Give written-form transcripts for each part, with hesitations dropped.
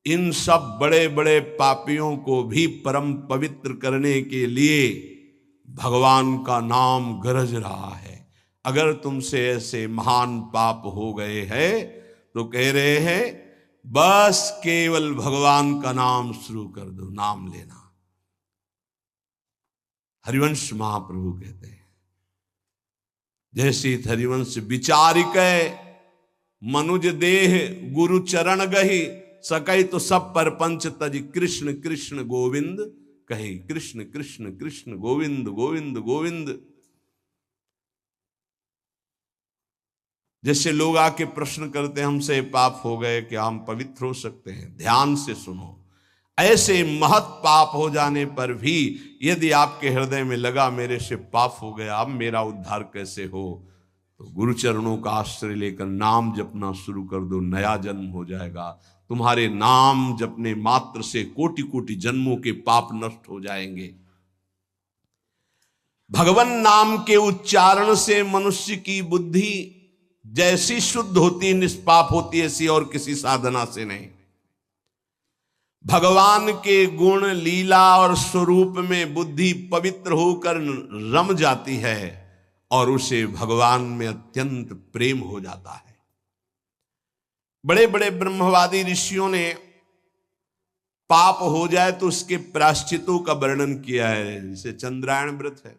इन सब बड़े बड़े पापियों को भी परम पवित्र करने के लिए भगवान का नाम गरज रहा है। अगर तुमसे ऐसे महान पाप हो गए हैं तो कह रहे हैं बस केवल भगवान का नाम शुरू कर दो, नाम लेना। हरिवंश महाप्रभु कहते हैं, जैसे हरिवंश विचारिक मनुज देह गुरु चरण गही, सकै तो सब पर पंच तज कृष्ण कृष्ण गोविंद कहे। कृष्ण कृष्ण कृष्ण गोविंद गोविंद गोविंद। जैसे लोग आके प्रश्न करते हैं हमसे पाप हो गए, क्या हम पवित्र हो सकते हैं? ध्यान से सुनो, ऐसे महत् पाप हो जाने पर भी यदि आपके हृदय में लगा मेरे से पाप हो गया, अब मेरा उद्धार कैसे हो, तो गुरुचरणों का आश्रय लेकर नाम जपना शुरू कर दो, नया जन्म हो जाएगा। तुम्हारे नाम जपने मात्र से कोटि कोटि जन्मों के पाप नष्ट हो जाएंगे। भगवान नाम के उच्चारण से मनुष्य की बुद्धि जैसी शुद्ध होती, निष्पाप होती, ऐसी और किसी साधना से नहीं। भगवान के गुण लीला और स्वरूप में बुद्धि पवित्र होकर रम जाती है और उसे भगवान में अत्यंत प्रेम हो जाता है। बड़े बड़े ब्रह्मवादी ऋषियों ने पाप हो जाए तो उसके प्रायश्चितों का वर्णन किया है। जैसे चंद्रायण व्रत है,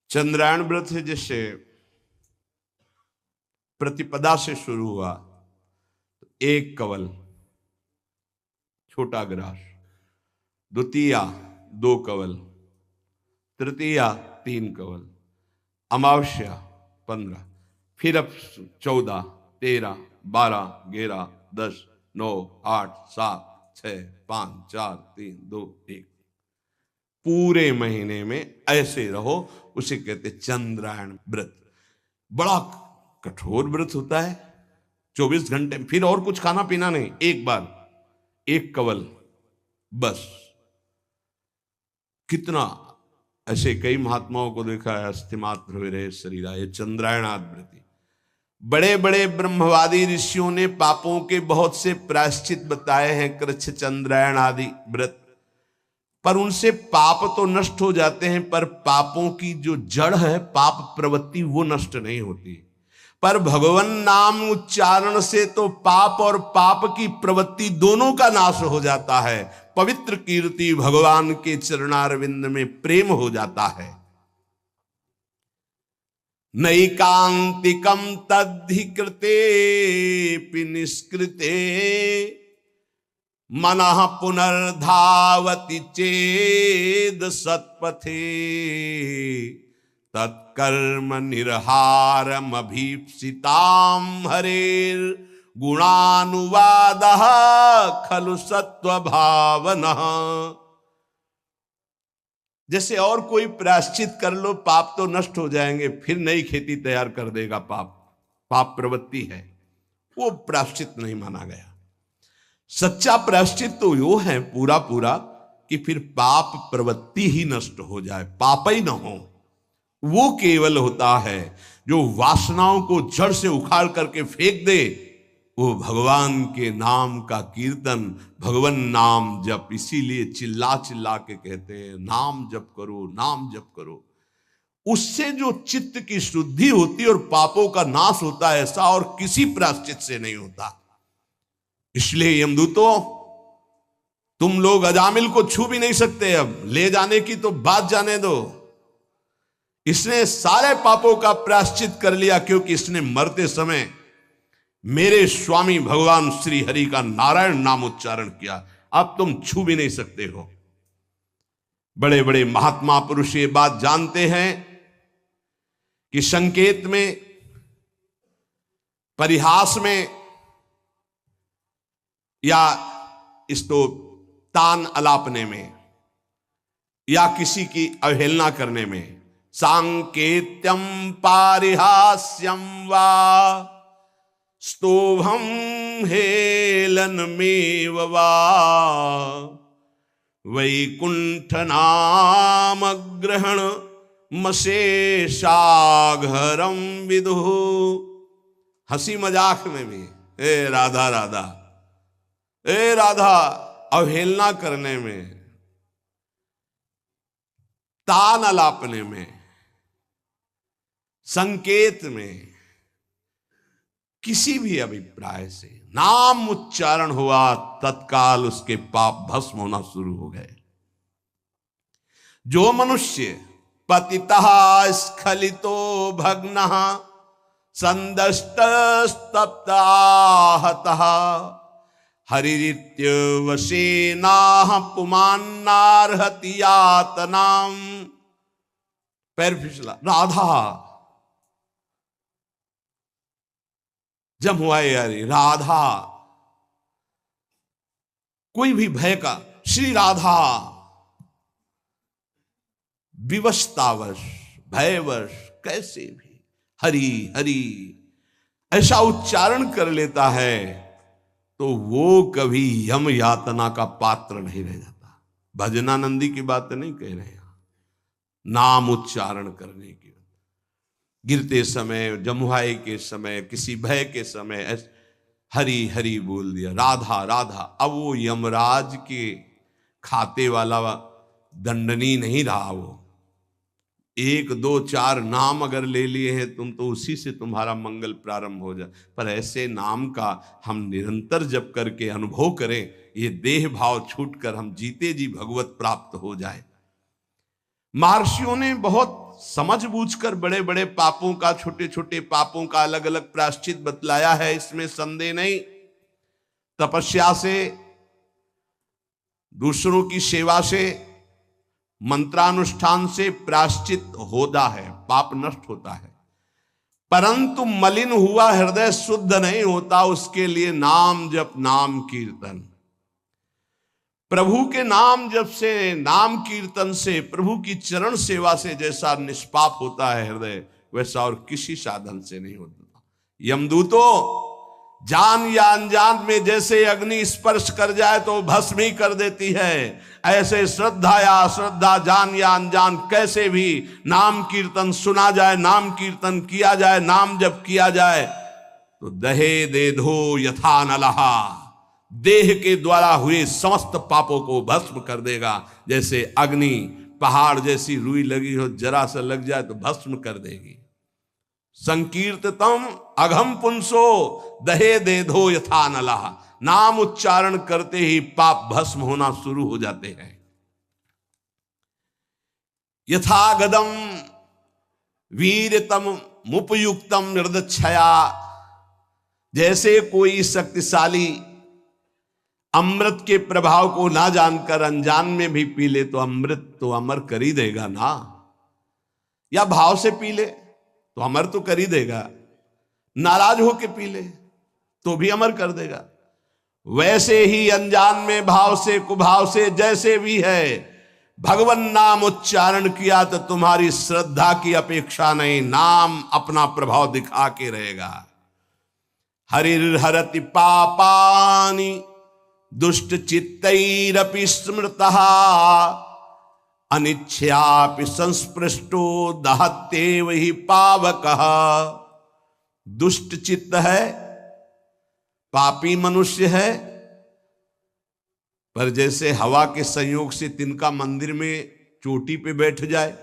चंद्रायण व्रत है, जैसे प्रतिपदा से शुरू हुआ तो 1 कवल छोटा ग्रास, द्वितीया 2 कवल, तृतीया 3 कवल, अमावस्या 15, फिर अब 14, 13, 12, 11, 10, 9, 8, 7, 6, 5, 4, 3, 2, 1, पूरे महीने में ऐसे रहो। उसे कहते चंद्रायण व्रत। बड़ा कठोर व्रत होता है, 24 घंटे, फिर और कुछ खाना पीना नहीं, एक बार 1 कवल बस। कितना ऐसे कई महात्माओं को देखा है, अस्थिमात्र हुए रहे शरीर, ये चंद्रायणाव्रति। बड़े बड़े ब्रह्मवादी ऋषियों ने पापों के बहुत से प्रायश्चित बताए हैं, कृच्छ चंद्रायण आदि व्रत, पर उनसे पाप तो नष्ट हो जाते हैं, पर पापों की जो जड़ है, पाप प्रवृत्ति, वो नष्ट नहीं होती। पर भगवान नाम उच्चारण से तो पाप और पाप की प्रवृत्ति दोनों का नाश हो जाता है। पवित्र कीर्ति भगवान के चरणारविंद में प्रेम हो जाता है। नैकांतिकम तद्धिकृते निष्कृते मनः पुनर्धावति चेद सत्पथे, तत्कर्म निर्हारम अभीप्सिताम हरेर गुणानुवादः खलु सत्व भावना। जैसे और कोई प्रायश्चित कर लो, पाप तो नष्ट हो जाएंगे, फिर नई खेती तैयार कर देगा पाप प्रवृत्ति है, वो प्रायश्चित नहीं माना गया। सच्चा प्रायश्चित तो यो है पूरा पूरा कि फिर पाप प्रवृत्ति ही नष्ट हो जाए, पाप ही न हो। वो केवल होता है जो वासनाओं को जड़ से उखाड़ करके फेंक दे, वो भगवान के नाम का कीर्तन, भगवान नाम जप। इसीलिए चिल्ला चिल्ला के कहते हैं नाम जप करो, नाम जप करो। उससे जो चित्त की शुद्धि होती और पापों का नाश होता है, ऐसा और किसी प्रायश्चित से नहीं होता। इसलिए यमदूतों, तुम लोग अजामिल को छू भी नहीं सकते, अब ले जाने की तो बात जाने दो। इसने सारे पापों का प्रायश्चित कर लिया, क्योंकि इसने मरते समय मेरे स्वामी भगवान श्री हरि का नारायण नाम उच्चारण किया। अब तुम छू भी नहीं सकते हो। बड़े बड़े महात्मा पुरुष ये बात जानते हैं कि संकेत में, परिहास में या इसको तान अलापने में या किसी की अवहेलना करने में, सांकेत्यम पारिहास्यम वा स्तोभम हेलनमेव वा वैकुंठ नाम ग्रहण मशेषाघरम विदु। हंसी मजाक में भी हे राधा राधा, ए राधा, अवहेलना करने में, तान अलापने में, संकेत में, किसी भी अभिप्राय से नाम उच्चारण हुआ, तत्काल उसके पाप भस्म होना शुरू हो गए। जो मनुष्य पतितः स्खलितो भग्नः संदष्टस्तप्ताहतः हरिरित्यवशेनाः पुमान्नार्हति यातनाम्। पैर फिसला। राधा जब हुआ यारी, राधा कोई भी भय का, श्री राधा विवशतावश, भयवश, कैसे भी हरि हरि ऐसा उच्चारण कर लेता है तो वो कभी यम यातना का पात्र नहीं रह जाता। भजनानंदी की बात नहीं कह रहे हैं, नाम उच्चारण करने की, गिरते समय, जमुहाई के समय, किसी भय के समय हरि हरि बोल दिया, राधा राधा। अब वो यमराज के खाते वाला दंडनी नहीं रहा। वो 1 2 4 नाम अगर ले लिए हैं तुम, तो उसी से तुम्हारा मंगल प्रारंभ हो जाए। पर ऐसे नाम का हम निरंतर जप करके अनुभव करें, ये देह भाव छूटकर हम जीते जी भगवत प्राप्त हो जाए। महर्षियों ने बहुत समझ बूझकर बड़े बड़े पापों का, छोटे छोटे पापों का अलग अलग प्रायश्चित बतलाया है, इसमें संदेह नहीं। तपस्या से, दूसरों की सेवा से, मंत्रानुष्ठान से प्रायश्चित होता है, पाप नष्ट होता है। परंतु मलिन हुआ हृदय शुद्ध नहीं होता, उसके लिए नाम जप, नाम कीर्तन, प्रभु के नाम जप से, नाम कीर्तन से, प्रभु की चरण सेवा से जैसा निष्पाप होता है हृदय, वैसा और किसी साधन से नहीं होता। यमदूतों जान या अनजान में जैसे अग्नि स्पर्श कर जाए तो भस्म ही कर देती है, ऐसे श्रद्धा या अश्रद्धा, जान या अनजान, कैसे भी नाम कीर्तन सुना जाए, नाम कीर्तन किया जाए, नाम जप किया जाए तो दहे दे धो यथा नलहा, देह के द्वारा हुए समस्त पापों को भस्म कर देगा। जैसे अग्नि पहाड़ जैसी रुई लगी हो, जरा सा लग जाए तो भस्म कर देगी। संकीर्ततम अघम पुंसो दहे दे धो यथा नलः, नाम उच्चारण करते ही पाप भस्म होना शुरू हो जाते हैं। यथा गदम वीरतम मुपयुक्तम निर्दक्षया, जैसे कोई शक्तिशाली अमृत के प्रभाव को ना जानकर अनजान में भी पी ले तो अमृत तो अमर कर ही देगा ना, या भाव से पी ले तो अमर तो कर ही देगा, नाराज होके पी ले तो भी अमर कर देगा। वैसे ही अनजान में, भाव से, कुभाव से, जैसे भी है, भगवान नाम उच्चारण किया तो तुम्हारी श्रद्धा की अपेक्षा नहीं, नाम अपना प्रभाव दिखा के रहेगा। हरिर हरति पापानि दुष्ट चित्तैरपि स्मृतः अनिच्छयापि संस्पृष्टो दहत्येव हि पावकः। दुष्ट चित्त है, पापी मनुष्य है, पर जैसे हवा के संयोग से तिनका मंदिर में चोटी पे बैठ जाए,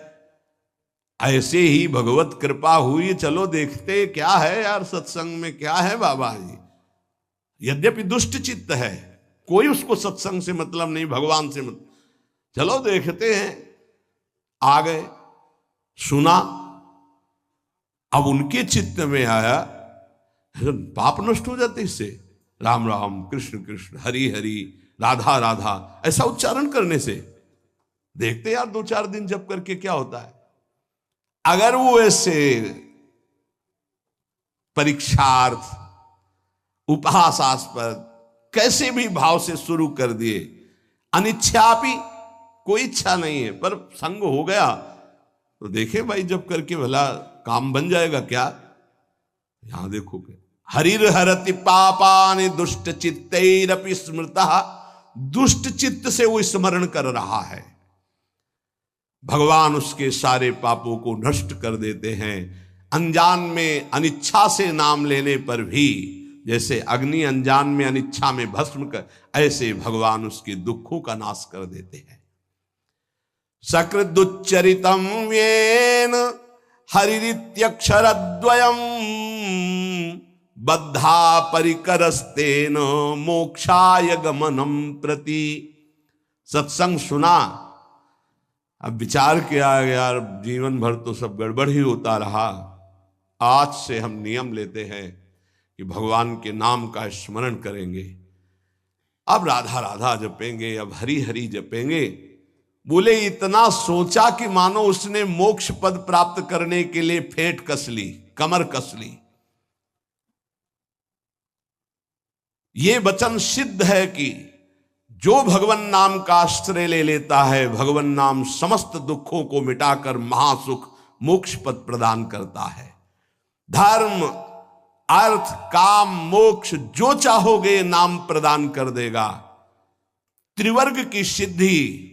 ऐसे ही भगवत कृपा हुई, चलो देखते क्या है यार, सत्संग में क्या है बाबा जी। यद्यपि दुष्ट चित्त है, कोई उसको सत्संग से मतलब नहीं, भगवान से मतलब, चलो देखते हैं। आ गए, सुना, अब उनके चित्त में आया, पाप नष्ट हो जाते इससे। राम राम, कृष्ण कृष्ण, हरि हरि, राधा राधा, ऐसा उच्चारण करने से देखते यार 2-4 दिन जप करके क्या होता है। अगर वो ऐसे परीक्षार्थ, उपहासास्पद, कैसे भी भाव से शुरू कर दिए, अनिच्छापि, कोई इच्छा नहीं है, पर संग हो गया तो देखे भाई जब करके भला काम बन जाएगा क्या। यहां देखोगे, हरिर हरति पापानि दुष्ट चित्तैरपि स्मृतः, दुष्ट चित्त से वो स्मरण कर रहा है, भगवान उसके सारे पापों को नष्ट कर देते हैं। अनजान में, अनिच्छा से नाम लेने पर भी जैसे अग्नि अनजान में अनिच्छा में भस्म कर, ऐसे भगवान उसके दुखों का नाश कर देते हैं। सकृदुच्चरितम येन हरिरित्यक्षरद्वयम् बद्धा परिकरस्तेन मोक्षाय गमनम प्रति। सत्संग सुना, अब विचार किया यार जीवन भर तो सब गड़बड़ ही होता रहा, आज से हम नियम लेते हैं कि भगवान के नाम का स्मरण करेंगे, अब राधा राधा जपेंगे, अब हरि हरि जपेंगे। बोले इतना सोचा कि मानो उसने मोक्ष पद प्राप्त करने के लिए फेंट कस ली, कमर कस ली। ये वचन सिद्ध है कि जो भगवान नाम का आश्रय ले लेता है, भगवान नाम समस्त दुखों को मिटाकर महासुख मोक्ष पद प्रदान करता है। धर्म अर्थ काम मोक्ष जो चाहोगे नाम प्रदान कर देगा। त्रिवर्ग की सिद्धि,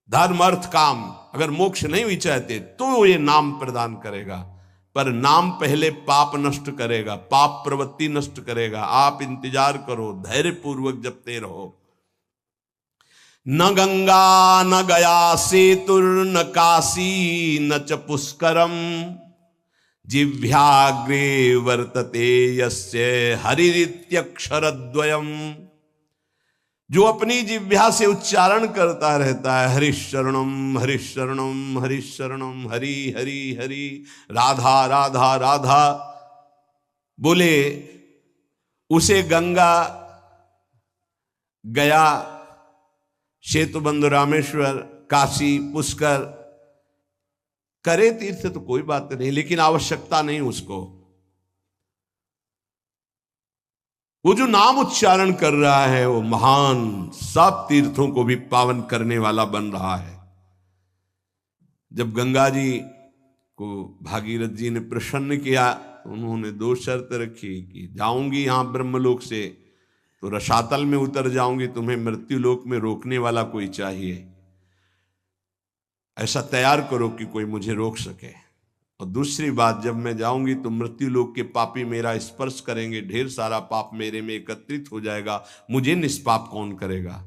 धर्म अर्थ काम, अगर मोक्ष नहीं भी चाहते तो ये नाम प्रदान करेगा। पर नाम पहले पाप नष्ट करेगा, पाप प्रवृत्ति नष्ट करेगा। आप इंतजार करो, धैर्य पूर्वक जपते रहो। न गंगा न गया सेतुर न काशी न च पुष्करम जिह्वाग्रे वर्तते यस्य हरिरित्यक्षरद्वयम्। जो अपनी जिह्वा से उच्चारण करता रहता है हरिशरणम हरिशरणम हरिशरणम, हरि हरि हरि, राधा राधा राधा, बोले उसे गंगा गया सेतुबंध रामेश्वर काशी पुष्कर करे तीर्थ तो कोई बात नहीं, लेकिन आवश्यकता नहीं उसको। वो जो नाम उच्चारण कर रहा है वो महान सब तीर्थों को भी पावन करने वाला बन रहा है। जब गंगा जी को भागीरथ जी ने प्रसन्न किया तो उन्होंने दो शर्त रखी कि जाऊंगी यहां ब्रह्मलोक से तो रसातल में उतर जाऊंगी, तुम्हें मृत्युलोक में रोकने वाला कोई चाहिए, ऐसा तैयार करो कि कोई मुझे रोक सके। और दूसरी बात, जब मैं जाऊंगी तो मृत्युलोक के पापी मेरा स्पर्श करेंगे, ढेर सारा पाप मेरे में एकत्रित हो जाएगा, मुझे निष्पाप कौन करेगा।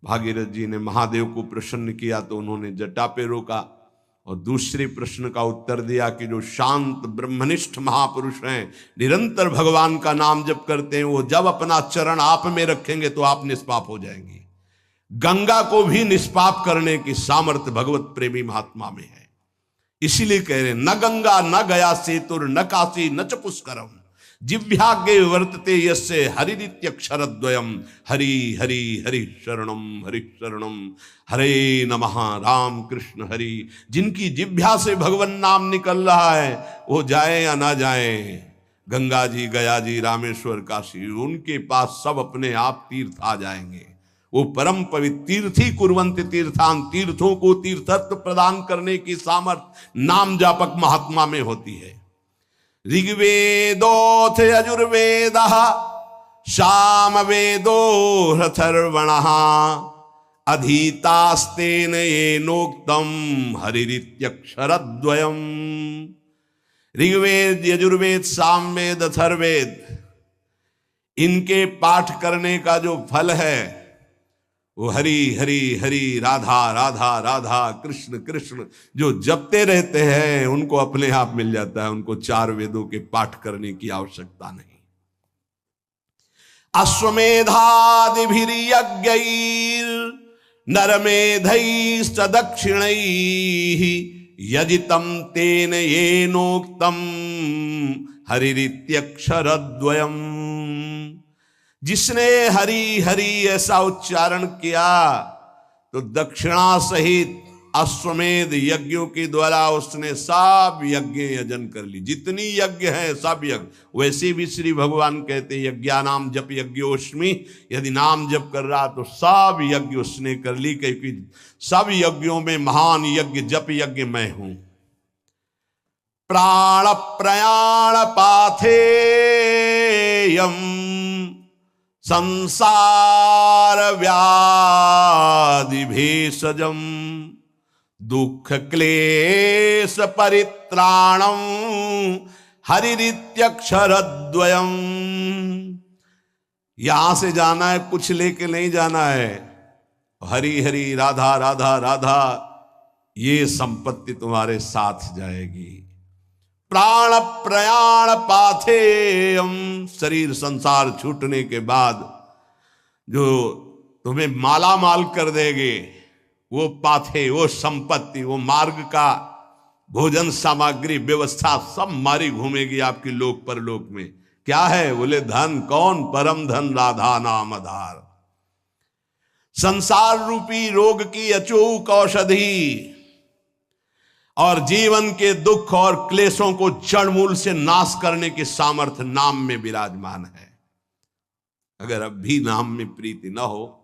भागीरथ जी ने महादेव को प्रसन्न किया तो उन्होंने जटा पे रोका और दूसरे प्रश्न का उत्तर दिया कि जो शांत ब्रह्मनिष्ठ महापुरुष हैं, निरंतर भगवान का नाम जप करते हैं, वो जब अपना चरण आप में रखेंगे तो आप निष्पाप हो जाएंगे। गंगा को भी निष्पाप करने की सामर्थ्य भगवत प्रेमी महात्मा में है। इसीलिए कह रहे न गंगा न गया सेतुर न काशी न च पुष्करम जिह्वाग्रे वर्तते यस्य हरिरित्यक्षरद्वयम्। हरि हरि हरि शरणम हरे नमः राम कृष्ण हरि। जिनकी जिह्वा से भगवान नाम निकल रहा है वो जाए या ना जाए, गंगा जी गया जी रामेश्वर काशी, उनके पास सब अपने आप तीर्थ आ जाएंगे। वो परम पवित्र तीर्थी कुर्वन्ति तीर्थान, तीर्थों को तीर्थत्व प्रदान करने की सामर्थ्य नाम जापक महात्मा में होती है। ऋग्वेदोथ यजुर्वेदः सामवेदो ह्यथर्वणः अधीतास्तेन येनोक्तम हरिरित्यक्षरद्वयम्। ऋग्वेद यजुर्वेद सामवेद अथर्ववेद, इनके पाठ करने का जो फल है वो हरि हरि हरि राधा राधा राधा कृष्ण कृष्ण जो जपते रहते हैं उनको अपने आप मिल जाता है। उनको चार वेदों के पाठ करने की आवश्यकता नहीं। अश्वमेधादिभिर्यज्ञैर् नरमेधैश्च दक्षिणैः यजितं तेन येनोक्तं हरिरित्यक्षरद्वयम्। जिसने हरि हरि ऐसा उच्चारण किया तो दक्षिणा सहित अश्वमेध यज्ञों के द्वारा उसने सब यज्ञ यजन कर ली। जितनी यज्ञ है सब यज्ञ, वैसे भी श्री भगवान कहते यज्ञानाम जप यज्ञोस्मि, यदि नाम जप कर रहा तो सब यज्ञ उसने कर ली, क्योंकि सब यज्ञों में महान यज्ञ जप यज्ञ मैं हूं। प्राण प्रयाण पाथेयम संसार व्याधि भेषजम दुख क्लेश परित्राणम हरिरित्यक्षरद्वयम्। यहां से जाना है, कुछ लेके नहीं जाना है। हरि हरि राधा राधा राधा, ये संपत्ति तुम्हारे साथ जाएगी। प्राण प्रयाण पाथेयम, शरीर संसार छूटने के बाद जो तुम्हें माला माल कर देंगे, वो पाथे, वो संपत्ति, वो मार्ग का भोजन सामग्री व्यवस्था सब मारी घूमेगी आपकी लोक परलोक में। क्या है? बोले धन। कौन? परम धन राधा नाम आधार। संसार रूपी रोग की अचूक औषधि और जीवन के दुख और क्लेशों को जड़ मूल से नाश करने की सामर्थ्य नाम में विराजमान है। अगर अब भी नाम में प्रीति न हो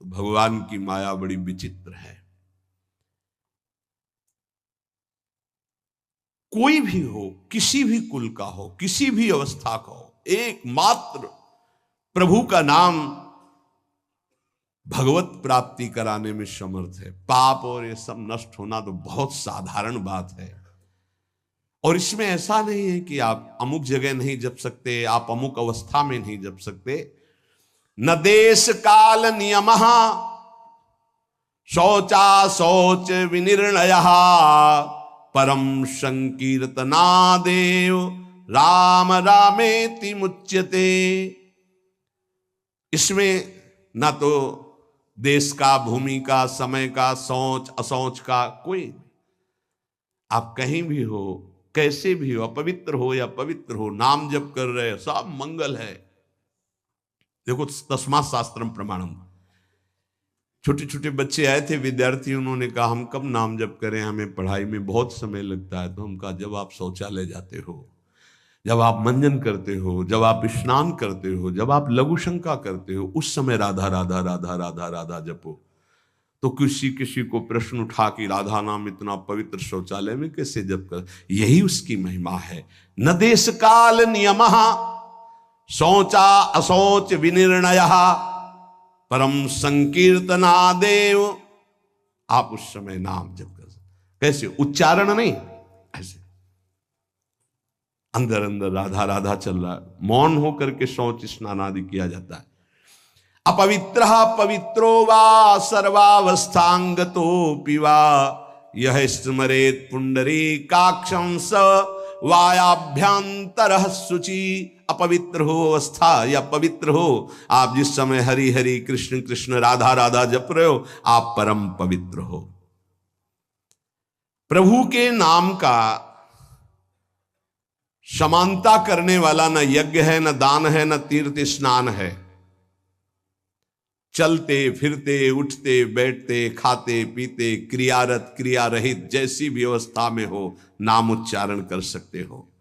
तो भगवान की माया बड़ी विचित्र है। कोई भी हो, किसी भी कुल का हो, किसी भी अवस्था का हो, एकमात्र प्रभु का नाम भगवत प्राप्ति कराने में समर्थ है। पाप और ये सब नष्ट होना तो बहुत साधारण बात है। और इसमें ऐसा नहीं है कि आप अमुक जगह नहीं जप सकते, आप अमुक अवस्था में नहीं जप सकते। न देश काल नियम शौचा शौच विनिर्णय परम संकीर्तनादेव राम रामेति मुच्यते। इसमें ना तो देश का, भूमि का, समय का, सोच असोच का कोई, आप कहीं भी हो, कैसे भी हो, अपवित्र हो या पवित्र हो, नाम जप कर रहे, सब मंगल है। देखो तस्मात् शास्त्रम प्रमाणम। छोटे छोटे बच्चे आए थे, विद्यार्थी, उन्होंने कहा हम कब नाम जप करें, हमें पढ़ाई में बहुत समय लगता है। तो हम कहा जब आप शौचालय जाते हो, जब आप मंजन करते हो, जब आप स्नान करते हो, जब आप लघु शंका करते हो, उस समय राधा राधा राधा राधा राधा जपो। तो किसी को प्रश्न उठा कि राधा नाम इतना पवित्र शौचालय में कैसे जप कर? यही उसकी महिमा है। न देश काल नियम शौचा अशौच विनिर्णय परम संकीर्तनादेव। आप उस समय नाम जप कर सकते। कैसे? उच्चारण नहीं, ऐसे अंदर अंदर राधा राधा चल रहा है। मौन होकर के शौच स्नान आदि किया जाता है। अपवित्र पवित्रो वा सर्वावस्थांगतोऽपि वा यह स्मरेत पुंडरीकाक्षं स वायाभ्यंतरः शुचि। अपवित्र हो अवस्था या पवित्र हो, आप जिस समय हरि हरि कृष्ण कृष्ण राधा राधा जप रहे हो, आप परम पवित्र हो। प्रभु के नाम का समानता करने वाला न यज्ञ है, न दान है, न तीर्थ स्नान है। चलते फिरते, उठते बैठते, खाते पीते, क्रियारत क्रिया रहित, जैसी भी अवस्था में हो, नाम उच्चारण कर सकते हो।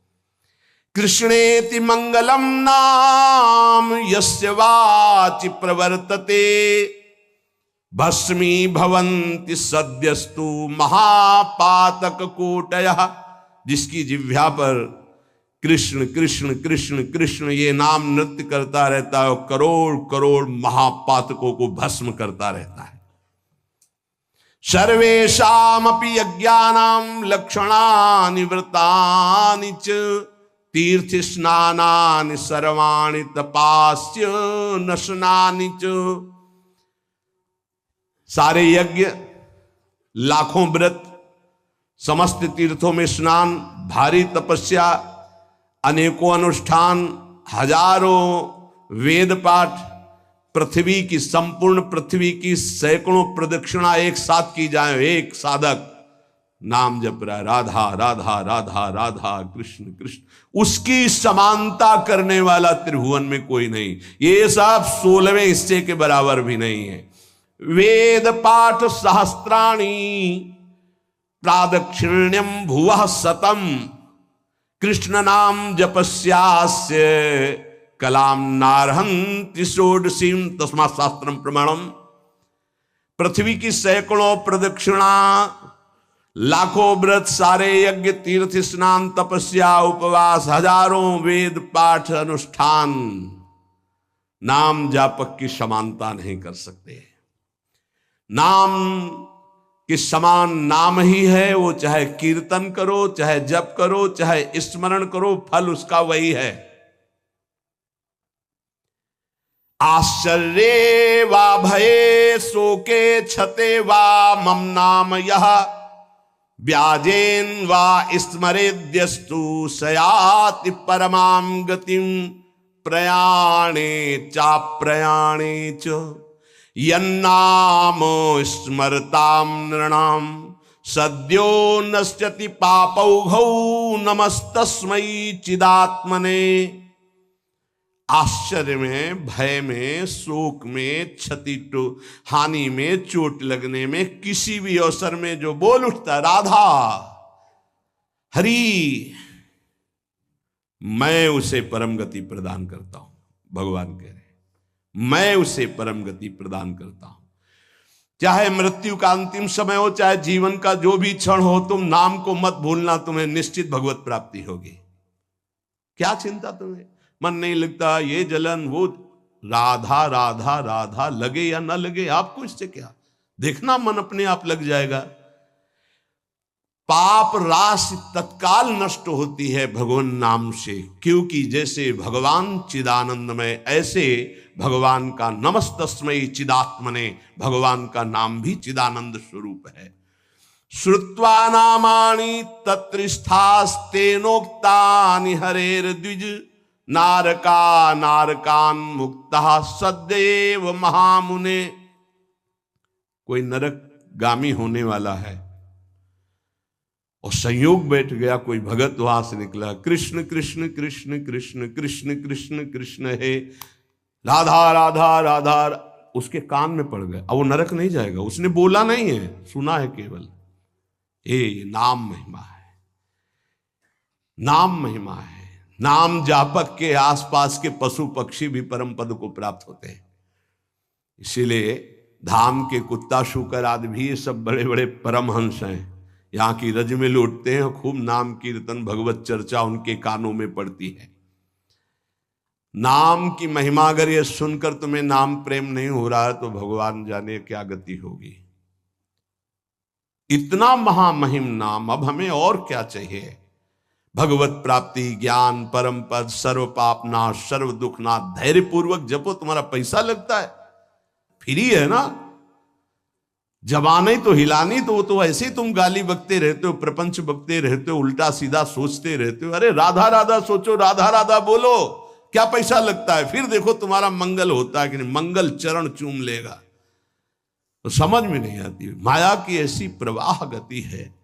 कृष्णेति मंगलम नाम यस्य वाचि प्रवर्तते भस्मी भवन्ति सद्यस्तु महापातक कोटयः। जिसकी जिह्वा पर कृष्ण कृष्ण कृष्ण कृष्ण ये नाम नृत्य करता रहता है, करोड़ करोड़ महापातकों को भस्म करता रहता है। सर्वेषामपि यज्ञानां लक्षणानि व्रतानि च तीर्थ स्नानानि सर्वाणि तपास्य नशनानि च। सारे यज्ञ, लाखों व्रत, समस्त तीर्थों में स्नान, भारी तपस्या, अनेकों अनुष्ठान, हजारों वेद पाठ, पृथ्वी की, संपूर्ण पृथ्वी की सैकड़ों प्रदक्षिणा एक साथ की जाए। एक साधक नाम जप रहा है, राधा राधा राधा राधा कृष्ण कृष्ण, उसकी समानता करने वाला त्रिभुवन में कोई नहीं। ये सब 16वें हिस्से के बराबर भी नहीं है। वेद पाठ सहस्त्राणि प्रादक्षिण्यम भुवः शतम कृष्ण नाम जपस्यास्य कलाम नारहन्ति षोडशीम तस्मात् शास्त्रम प्रमाणम। पृथ्वी की सैकड़ों प्रदक्षिणा, लाखों व्रत, सारे यज्ञ, तीर्थ स्नान, तपस्या, उपवास, हजारों वेद पाठ अनुष्ठान नाम जापक की समानता नहीं कर सकते। नाम कि समान नाम ही है, वो चाहे कीर्तन करो, चाहे जप करो, चाहे स्मरण करो, फल उसका वही है। आश्चर्ये वा भये शोके क्षते वा मम नाम यह व्याजेन वा स्मरेद्यस्तु सयाति परमां गतिम प्रयाणे चाप्रयाणे च यन्नाम स्मरताम नृणाम सद्यो नश्यति पापौघौ नमस्तस्मै चिदात्मने। आश्चर्य में, भय में, शोक में, क्षति हानि में, चोट लगने में, किसी भी अवसर में जो बोल उठता राधा हरि, मैं उसे परम गति प्रदान करता हूं। भगवान कह रहे मैं उसे परम गति प्रदान करता हूं। चाहे मृत्यु का अंतिम समय हो, चाहे जीवन का जो भी क्षण हो, तुम नाम को मत भूलना, तुम्हें निश्चित भगवत प्राप्ति होगी। क्या चिंता तुम्हें, मन नहीं लगता, ये जलन वो, राधा राधा राधा लगे या ना लगे आपको इससे क्या, देखना मन अपने आप लग जाएगा। पाप राशि तत्काल नष्ट होती है भगवान नाम से, क्योंकि जैसे भगवान चिदानंदमय, ऐसे भगवान का नमस्तस्मै चिदात्मने, भगवान का नाम भी चिदानंद स्वरूप है। श्रुत्वा नामानि तत्रिस्थास्तेनोक्तानि हरेर द्विज नारका नारकान मुक्ता सदैव महामुने। कोई नरक गामी होने वाला है और संयोग बैठ गया, कोई भगत वहां से निकला, कृष्ण कृष्ण कृष्ण कृष्ण कृष्ण कृष्ण कृष्ण हे राधा राधा राधा, उसके कान में पड़ गया। अब वो नरक नहीं जाएगा, उसने बोला नहीं है, सुना है केवल। ये नाम महिमा है, नाम महिमा है। नाम जापक के आसपास के पशु पक्षी भी परम पद को प्राप्त होते हैं। इसीलिए धाम के कुत्ता शूकर आदि भी ये सब बड़े बड़े परमहंस हैं, यहाँ की रज में लौटते हैं, खूब नाम कीर्तन भगवत चर्चा उनके कानों में पड़ती है। नाम की महिमा अगर ये सुनकर तुम्हें नाम प्रेम नहीं हो रहा है तो भगवान जाने क्या गति होगी। इतना महामहिम नाम, अब हमें और क्या चाहिए। भगवत प्राप्ति, ज्ञान, परम पद, सर्व पाप नाश, सर्व दुख नाश। धैर्य पूर्वक जपो, तुम्हारा पैसा लगता है, फ्री है ना। जबाने तो हिलानी, तो वो तो ऐसे ही तुम गाली बकते रहते हो, प्रपंच बकते रहते हो, उल्टा सीधा सोचते रहते हो। अरे राधा राधा सोचो, राधा राधा बोलो, क्या पैसा लगता है। फिर देखो तुम्हारा मंगल होता है कि नहीं, मंगल चरण चूम लेगा। तो समझ में नहीं आती, माया की ऐसी प्रवाह गति है।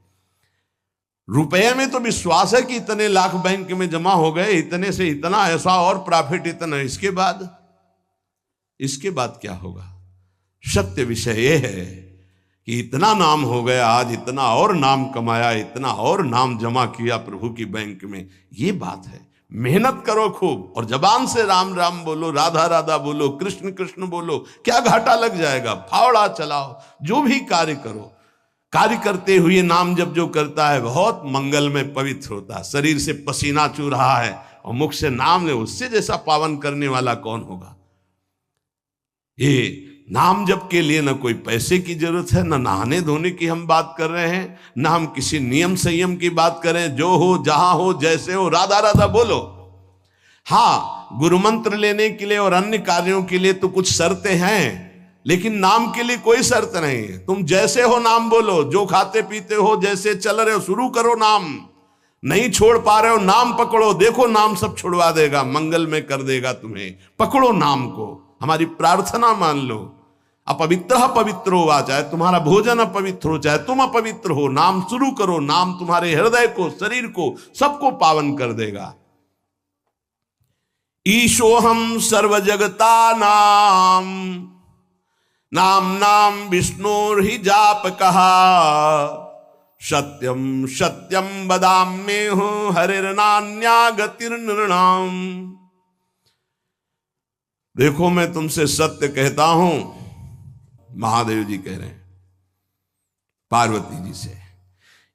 रुपए में तो विश्वास है कि इतने लाख बैंक में जमा हो गए, इतने से इतना, ऐसा और प्रॉफिट इतना, इसके बाद क्या होगा। सत्य विषय यह है कि इतना नाम हो गया, आज इतना और नाम कमाया, इतना और नाम जमा किया प्रभु की बैंक में, ये बात है। मेहनत करो खूब और जबान से राम राम बोलो, राधा राधा बोलो, कृष्ण कृष्ण बोलो, क्या घाटा लग जाएगा। फावड़ा चलाओ, जो भी कार्य करो, कार्य करते हुए नाम जब जो करता है बहुत मंगल में पवित्र होता है। शरीर से पसीना चू रहा है और मुख से नाम ले, उससे जैसा पावन करने वाला कौन होगा। ये नाम जप के लिए न कोई पैसे की जरूरत है, न नहाने धोने की हम बात कर रहे हैं, न हम किसी नियम संयम की बात करें। जो हो, जहां हो, जैसे हो, राधा राधा बोलो। हाँ, गुरु मंत्र लेने के लिए और अन्य कार्यों के लिए तो कुछ शर्तें हैं, लेकिन नाम के लिए कोई शर्त नहीं है। तुम जैसे हो नाम बोलो, जो खाते पीते हो, जैसे चल रहे हो, शुरू करो नाम। नहीं छोड़ पा रहे हो, नाम पकड़ो, देखो नाम सब छुड़वा देगा, मंगल में कर देगा तुम्हें। पकड़ो नाम को, हमारी प्रार्थना मान लो। अपवित्र पवित्र हो, चाहे तुम्हारा भोजन अपवित्र हो, चाहे तुम अपवित्र हो, नाम शुरू करो। नाम तुम्हारे हृदय को, शरीर को, सबको पावन कर देगा। ईशोहम सर्व जगता नाम, नाम नाम विष्णुर्हि जाप कहा, सत्यम सत्यम वदाम्येहु हरिर्नान्या गतिर्नृणाम। देखो मैं तुमसे सत्य कहता हूं, महादेव जी कह रहे हैं पार्वती जी से।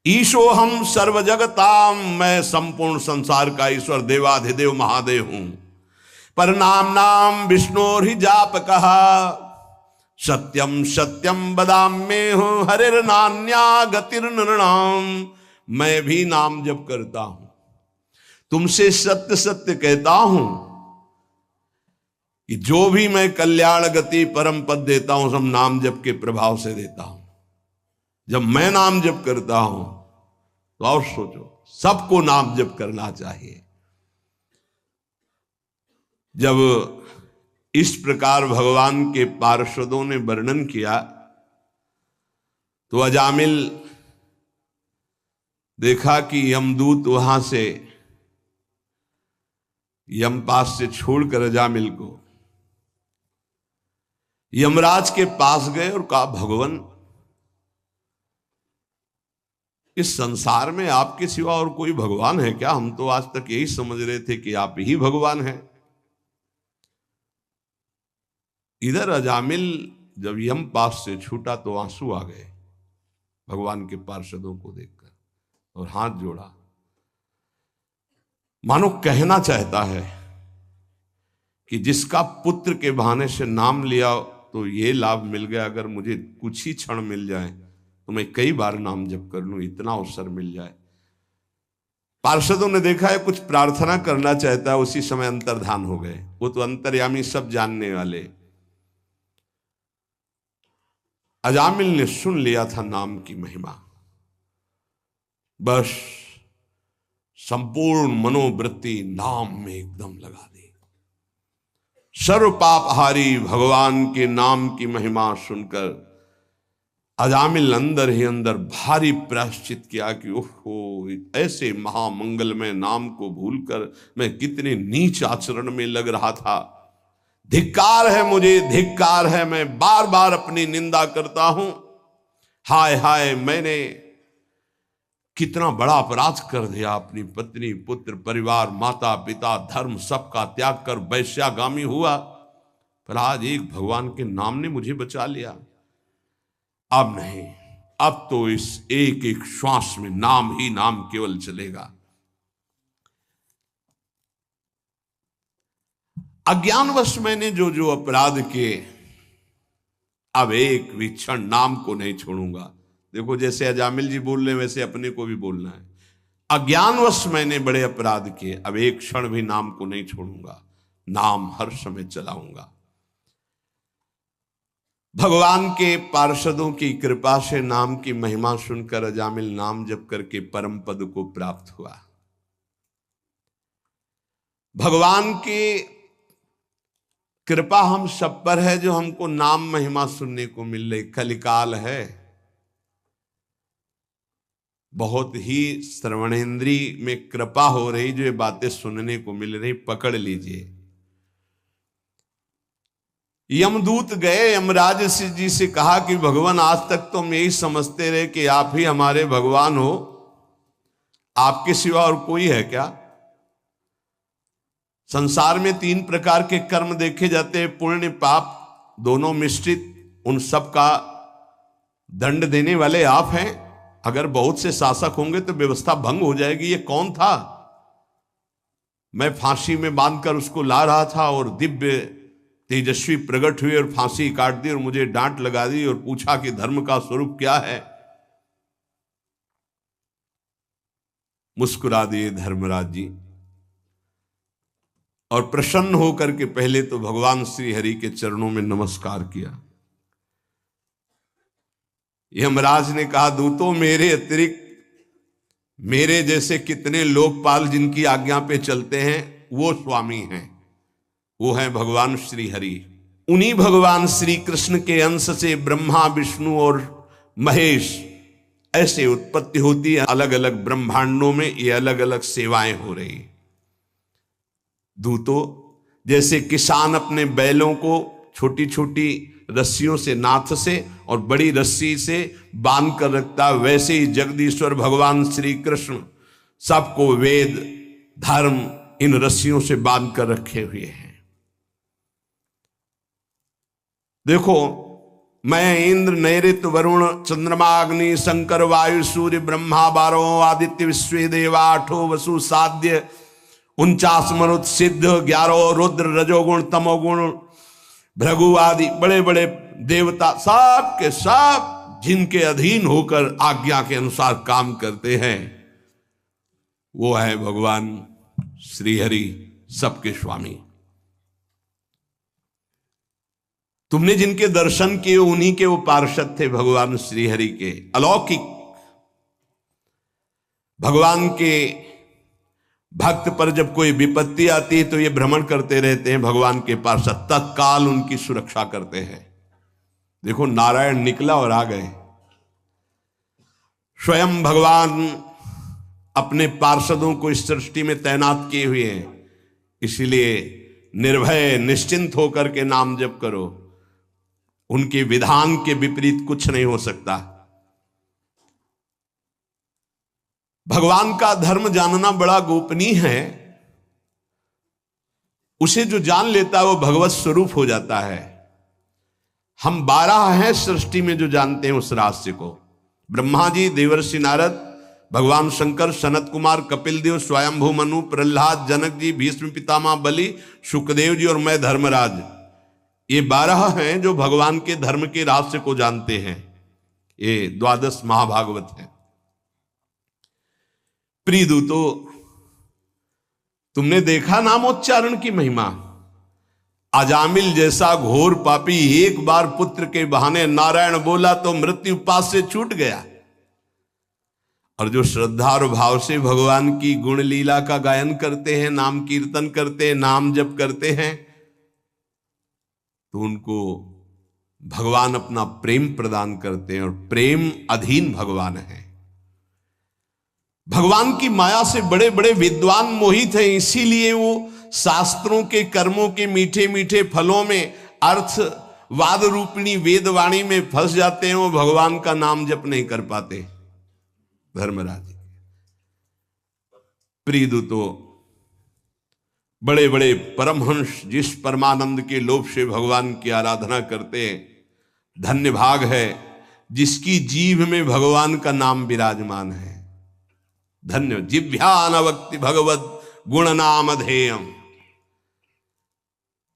ईशो हम सर्व जगताम, मैं संपूर्ण संसार का ईश्वर देवाधिदेव महादेव हूं। पर नाम नाम विष्णु ही जाप कहा, सत्यम सत्यम वदाम्येहं हरिर्नान्या गतिर्नृणाम्। मैं भी नाम जप करता हूं, तुमसे सत्य सत्य कहता हूं कि जो भी मैं कल्याण गति परम पद देता हूं सब नाम जप के प्रभाव से देता हूं। जब मैं नाम जप करता हूं तो और सोचो, सबको नाम जप करना चाहिए। जब इस प्रकार भगवान के पार्षदों ने वर्णन किया तो अजामिल देखा कि यमदूत वहां से यमपास से छोड़कर अजामिल को यमराज के पास गए और कहा, भगवान इस संसार में आपके सिवा और कोई भगवान है क्या? हम तो आज तक यही समझ रहे थे कि आप ही भगवान हैं। इधर अजामिल जब यम पास से छूटा तो आंसू आ गए भगवान के पार्षदों को देखकर और हाथ जोड़ा, मानो कहना चाहता है कि जिसका पुत्र के बहाने से नाम लिया तो ये लाभ मिल गया, अगर मुझे कुछ ही क्षण मिल जाए तो मैं कई बार नाम जप कर लूं, इतना अवसर मिल जाए। पार्षदों ने देखा है कुछ प्रार्थना करना चाहता है, उसी समय अंतर्धान हो गए। वो तो अंतर्यामी, सब जानने वाले। अजामिल ने सुन लिया था नाम की महिमा, बस संपूर्ण मनोवृत्ति नाम में एकदम लगा दी। सर्व पापहारी भगवान के नाम की महिमा सुनकर अजामिल अंदर ही अंदर भारी प्रायश्चित किया कि ओहो, ऐसे महामंगलमय नाम को भूलकर मैं कितने नीच आचरण में लग रहा था। धिक्कार है मुझे, धिक्कार है, मैं बार बार अपनी निंदा करता हूं। हाय हाय, मैंने कितना बड़ा अपराध कर दिया। अपनी पत्नी, पुत्र, परिवार, माता पिता, धर्म सबका त्याग कर वैश्यागामी हुआ, पर आज एक भगवान के नाम ने मुझे बचा लिया। अब नहीं, अब तो इस एक एक श्वास में नाम ही नाम केवल चलेगा। अज्ञानवश मैंने जो जो अपराध किए, अब एक भी क्षण नाम को नहीं छोड़ूंगा। देखो, जैसे अजामिल जी बोल रहे हैं वैसे अपने को भी बोलना है। अज्ञानवश मैंने बड़े अपराध किए, अब एक क्षण भी नाम को नहीं छोड़ूंगा, नाम हर समय चलाऊंगा। भगवान के पार्षदों की कृपा से नाम की महिमा सुनकर अजामिल नाम जप करके परम पद को प्राप्त हुआ। भगवान की कृपा हम सब पर है जो हमको नाम महिमा सुनने को मिल रही। कलिकाल है, बहुत ही श्रवणेन्द्री में कृपा हो रही, जो ये बातें सुनने को मिल रही, पकड़ लीजिए। यमदूत गए, यमराज जी से कहा कि भगवान आज तक तो हम यही समझते रहे कि आप ही हमारे भगवान हो, आपके सिवा और कोई है क्या? संसार में 3 प्रकार के कर्म देखे जाते हैं, पुण्य पाप दोनों मिश्रित। उन सब का दंड देने वाले आप हैं। अगर बहुत से शासक होंगे तो व्यवस्था भंग हो जाएगी। ये कौन था? मैं फांसी में बांधकर उसको ला रहा था और दिव्य तेजस्वी प्रकट हुई और फांसी काट दी और मुझे डांट लगा दी और पूछा कि धर्म का स्वरूप क्या है। मुस्कुरा दिए धर्मराज जी और प्रसन्न होकर के पहले तो भगवान श्री हरि के चरणों में नमस्कार किया। यमराज ने कहा, दूतों, मेरे अतिरिक्त मेरे जैसे कितने लोकपाल जिनकी आज्ञा पे चलते हैं वो स्वामी हैं, वो हैं भगवान श्री हरि। उन्हीं भगवान श्री कृष्ण के अंश से ब्रह्मा, विष्णु और महेश ऐसे उत्पत्ति होती है। अलग अलग ब्रह्मांडों में ये अलग अलग सेवाएं हो रही। दूतों, जैसे किसान अपने बैलों को छोटी छोटी रस्सियों से, नाथ से और बड़ी रस्सी से बांध कर रखता, वैसे ही जगदीश्वर भगवान श्री कृष्ण सबको वेद, धर्म इन रस्सियों से बांध कर रखे हुए हैं। देखो, मैं इंद्र, नैऋत, वरुण, चंद्रमा, अग्नि, शंकर, वायु, सूर्य, ब्रह्मा, 12 आदित्य, विश्व देवा, 8 वसु, साध्य, 49 मरुत, सिद्ध, 11 रुद्र, रजोगुण, तमोगुण, भृगु आदि बड़े बड़े देवता सब के सब जिनके अधीन होकर आज्ञा के अनुसार काम करते हैं, वो है भगवान श्री हरि, सबके स्वामी। तुमने जिनके दर्शन किए उन्हीं के वो पार्षद थे भगवान श्री हरि के, अलौकिक। भगवान के भक्त पर जब कोई विपत्ति आती है तो ये भ्रमण करते रहते हैं भगवान के पार्षद, तत्काल उनकी सुरक्षा करते हैं। देखो नारायण निकला और आ गए। स्वयं भगवान अपने पार्षदों को इस सृष्टि में तैनात किए हुए हैं, इसलिए निर्भय निश्चिंत होकर के नाम जप करो, उनके विधान के विपरीत कुछ नहीं हो सकता। भगवान का धर्म जानना बड़ा गोपनीय है, उसे जो जान लेता है वो भगवत स्वरूप हो जाता है। हम 12 हैं सृष्टि में जो जानते हैं उस रहस्य को। ब्रह्मा जी, देवर्षि नारद, भगवान शंकर, सनत कुमार, कपिल देव, स्वयंभू मनु, प्रहलाद, जनक जी, भीष्म पितामह बलि, सुखदेव जी और मैं धर्मराज, ये 12 हैं जो भगवान के धर्म के रहस्य को जानते हैं। ये 12 महाभागवत है। प्रिय दूतो, तुमने देखा नामोच्चारण की महिमा। अजामिल जैसा घोर पापी एक बार पुत्र के बहाने नारायण बोला तो मृत्यु पास से छूट गया, और जो श्रद्धा और भाव से भगवान की गुण लीला का गायन करते हैं, नाम कीर्तन करते हैं, नाम जप करते हैं, तो उनको भगवान अपना प्रेम प्रदान करते हैं, और प्रेम अधीन भगवान है। भगवान की माया से बड़े बड़े विद्वान मोहित हैं, इसीलिए वो शास्त्रों के कर्मों के मीठे मीठे फलों में अर्थवाद रूपिणी वेदवाणी में फंस जाते हैं, वो भगवान का नाम जप नहीं कर पाते। धर्मराज प्रिय दूतो, बड़े बड़े परमहंस जिस परमानंद के लोभ से भगवान की आराधना करते हैं, धन्य भाग है जिसकी जीभ में भगवान का नाम विराजमान है। धन्य जिभ्यानवक्ति भगवत गुण नाम अधेयम।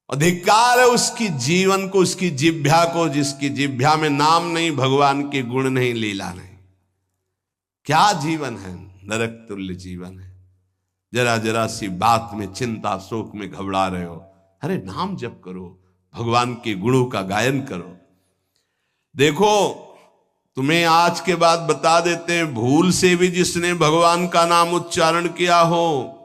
अधिकार है उसकी जीवन को, उसकी जिभ्या को, जिसकी जिभ्या में नाम नहीं, भगवान के गुण नहीं, लीला नहीं। क्या जीवन है, नरक तुल्य जीवन है। जरा जरा सी बात में चिंता शोक में घबरा रहे हो, अरे नाम जप करो, भगवान के गुणों का गायन करो। देखो तुम्हें आज के बाद बता देते हैं, भूल से भी जिसने भगवान का नाम उच्चारण किया हो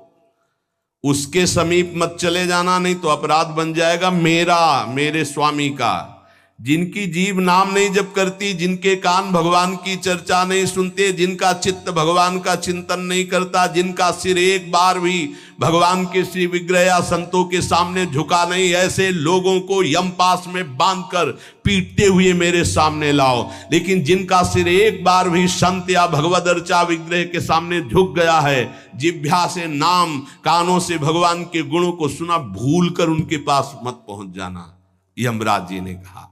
उसके समीप मत चले जाना, नहीं तो अपराध बन जाएगा मेरा, मेरे स्वामी का। जिनकी जीभ नाम नहीं जप करती, जिनके कान भगवान की चर्चा नहीं सुनते, जिनका चित्त भगवान का चिंतन नहीं करता, जिनका सिर एक बार भी भगवान के श्री विग्रह या संतों के सामने झुका नहीं, ऐसे लोगों को यमपास में बांधकर पीटते हुए मेरे सामने लाओ। लेकिन जिनका सिर एक बार भी संत या भगवद अर्चा विग्रह के सामने झुक गया है, जिह्वा से नाम, कानों से भगवान के गुणों को सुना, भूल कर उनके पास मत पहुंच जाना। यमराज जी ने कहा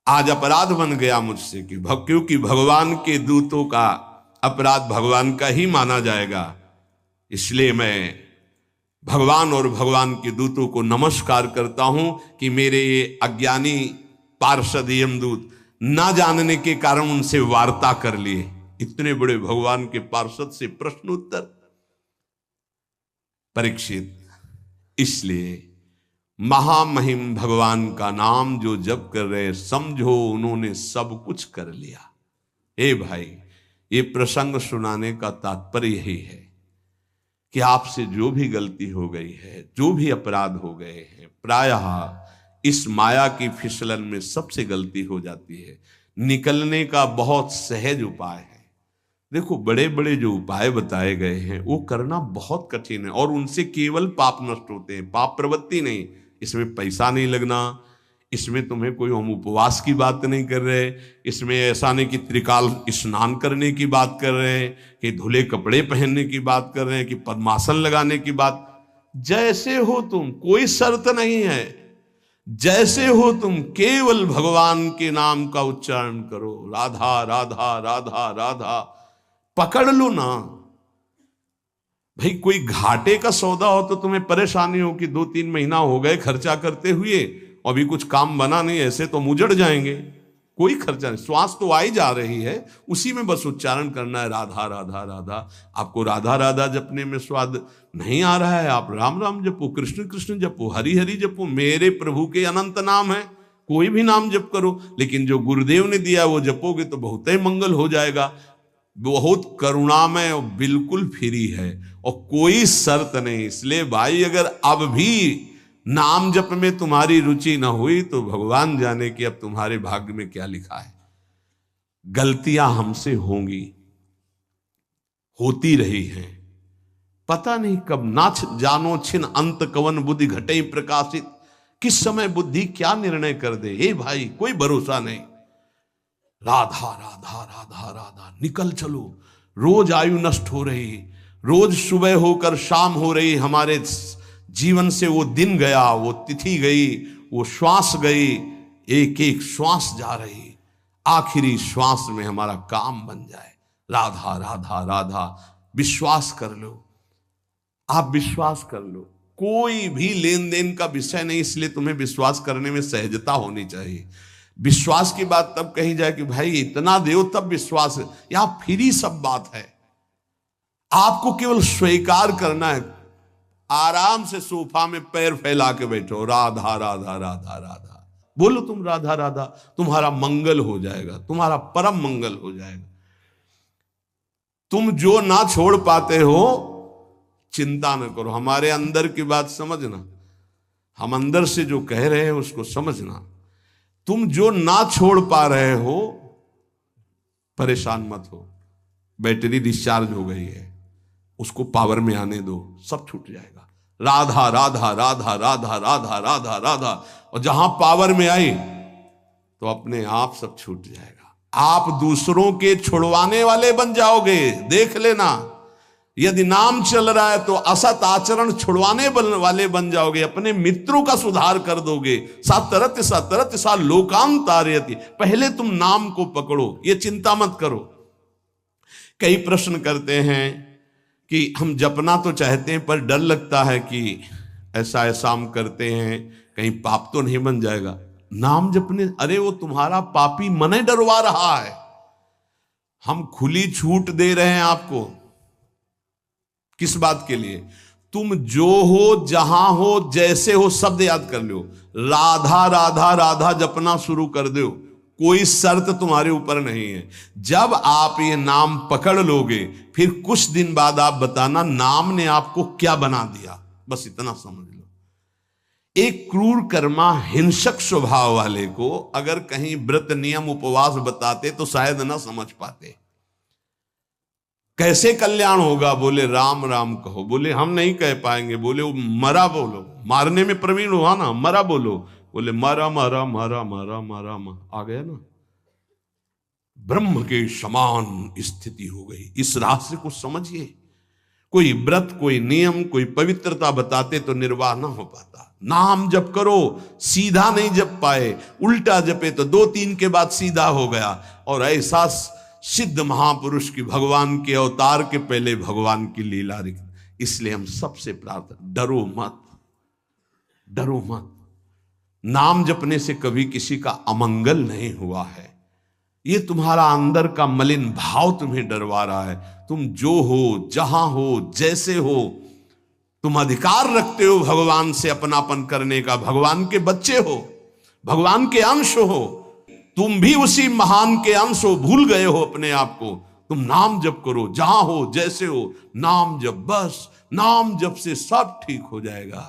आज अपराध बन गया मुझसे कि क्योंकि भगवान के दूतों का अपराध भगवान का ही माना जाएगा, इसलिए मैं भगवान और भगवान के दूतों को नमस्कार करता हूं कि मेरे ये अज्ञानी पार्षद यमदूत ना जानने के कारण उनसे वार्ता कर लिए। इतने बड़े भगवान के पार्षद से प्रश्न उत्तर। परीक्षित, इसलिए महामहिम भगवान का नाम जो जप कर रहे, समझो उन्होंने सब कुछ कर लिया। ए भाई, ये प्रसंग सुनाने का तात्पर्य यही है कि आपसे जो भी गलती हो गई है, जो भी अपराध हो गए हैं, प्रायः इस माया की फिसलन में सबसे गलती हो जाती है। निकलने का बहुत सहज उपाय है। देखो बड़े बड़े जो उपाय बताए गए हैं वो करना बहुत कठिन है, और उनसे केवल पाप नष्ट होते हैं, पाप प्रवृत्ति नहीं। इसमें पैसा नहीं लगना, इसमें तुम्हें कोई हम उपवास की बात नहीं कर रहे, इसमें ऐसा नहीं कि त्रिकाल स्नान करने की बात कर रहे हैं, कि धुले कपड़े पहनने की बात कर रहे हैं, कि पद्मासन लगाने की बात। जैसे हो तुम, कोई शर्त नहीं है, जैसे हो तुम, केवल भगवान के नाम का उच्चारण करो। राधा राधा राधा राधा पकड़ लो ना भाई। कोई घाटे का सौदा हो तो तुम्हें परेशानी हो कि 2-3 महीना हो गए खर्चा करते हुए अभी कुछ काम बना नहीं, ऐसे तो मुजड़ जाएंगे, कोई खर्चा नहीं, श्वास तो आई जा रही है, उसी में बस उच्चारण करना है राधा राधा राधा। आपको राधा राधा जपने में स्वाद नहीं आ रहा है, आप राम राम जपो, कृष्ण कृष्ण जपो, हरि हरि जपो, मेरे प्रभु के अनंत नाम है, कोई भी नाम जप करो, लेकिन जो गुरुदेव ने दिया वो जपोगे तो बहुत ही मंगल हो जाएगा। बहुत करुणामय और बिल्कुल फ्री है और कोई शर्त नहीं। इसलिए भाई अगर अब भी नाम जप में तुम्हारी रुचि ना हुई तो भगवान जाने कि अब तुम्हारे भाग्य में क्या लिखा है। गलतियां हमसे होंगी, होती रही हैं, पता नहीं कब नाच जानो छिन अंत कवन बुद्धि घटे प्रकाशित, किस समय बुद्धि क्या निर्णय कर दे, हे भाई कोई भरोसा नहीं। राधा राधा राधा राधा निकल चलो। रोज आयु नष्ट हो रही, रोज सुबह होकर शाम हो रही, हमारे जीवन से वो दिन गया, वो तिथि गई, वो श्वास गई, एक एक श्वास जा रही, आखिरी श्वास में हमारा काम बन जाए। राधा राधा राधा विश्वास कर लो, आप विश्वास कर लो, कोई भी लेन देन का विषय नहीं, इसलिए तुम्हें विश्वास करने में सहजता होनी चाहिए। विश्वास की बात तब कही जाए कि भाई इतना दो तब विश्वास है, यहां फ्री सब बात है। आपको केवल स्वीकार करना है, आराम से सोफा में पैर फैला के बैठो, राधा राधा राधा राधा बोलो, तुम राधा राधा, तुम्हारा मंगल हो जाएगा, तुम्हारा परम मंगल हो जाएगा। तुम जो ना छोड़ पाते हो चिंता न करो, हमारे अंदर की बात समझना, हम अंदर से जो कह रहे हैं उसको समझना। तुम जो ना छोड़ पा रहे हो परेशान मत हो, बैटरी डिस्चार्ज हो गई है, उसको पावर में आने दो, सब छूट जाएगा। राधा राधा राधा राधा राधा राधा राधा, और जहां पावर में आई तो अपने आप सब छूट जाएगा। आप दूसरों के छुड़वाने वाले बन जाओगे, देख लेना। यदि नाम चल रहा है तो असत आचरण छुड़वाने वाले बन जाओगे, अपने मित्रों का सुधार कर दोगे। सतरत सतरत सा लोकांतारयति, पहले तुम नाम को पकड़ो, ये चिंता मत करो। कई प्रश्न करते हैं कि हम जपना तो चाहते हैं पर डर लगता है कि ऐसा ऐसा हम करते हैं कहीं पाप तो नहीं बन जाएगा। नाम जपने, अरे वो तुम्हारा पापी मन डरवा रहा है, हम खुली छूट दे रहे हैं आपको। किस बात के लिए? तुम जो हो, जहां हो, जैसे हो, शब्द याद कर लो, राधा राधा राधा जपना शुरू कर दो, कोई शर्त तुम्हारे ऊपर नहीं है। जब आप ये नाम पकड़ लोगे फिर कुछ दिन बाद आप बताना नाम ने आपको क्या बना दिया, बस इतना समझ लो। एक क्रूर कर्मा हिंसक स्वभाव वाले को अगर कहीं व्रत नियम उपवास बताते तो शायद ना समझ पाते। कैसे कल्याण होगा? बोले राम राम कहो, बोले हम नहीं कह पाएंगे, बोले वो मरा बोलो, मारने में प्रवीण हुआ ना, मरा बोलो, बोले मरा मरा मरा मरा मरा आ गया ना, ब्रह्म के समान स्थिति हो गई। इस रहस्य को समझिए। कोई व्रत, कोई नियम, कोई पवित्रता बताते तो निर्वाह ना हो पाता। नाम जप करो, सीधा नहीं जप पाए, उल्टा जपे तो 2-3 के बाद सीधा हो गया। और ऐसा सिद्ध महापुरुष की भगवान के अवतार के पहले भगवान की लीला। इसलिए हम सबसे प्रार्थना, डरो मत, डरो मत। नाम जपने से कभी किसी का अमंगल नहीं हुआ है। ये तुम्हारा अंदर का मलिन भाव तुम्हें डरवा रहा है। तुम जो हो, जहां हो, जैसे हो, तुम अधिकार रखते हो भगवान से अपनापन करने का। भगवान के बच्चे हो, भगवान के अंश हो, तुम भी उसी महान के अंश हो। भूल गए हो अपने आप को। तुम नाम जप करो, जहां हो, जैसे हो, नाम जप, बस नाम जप से सब ठीक हो जाएगा।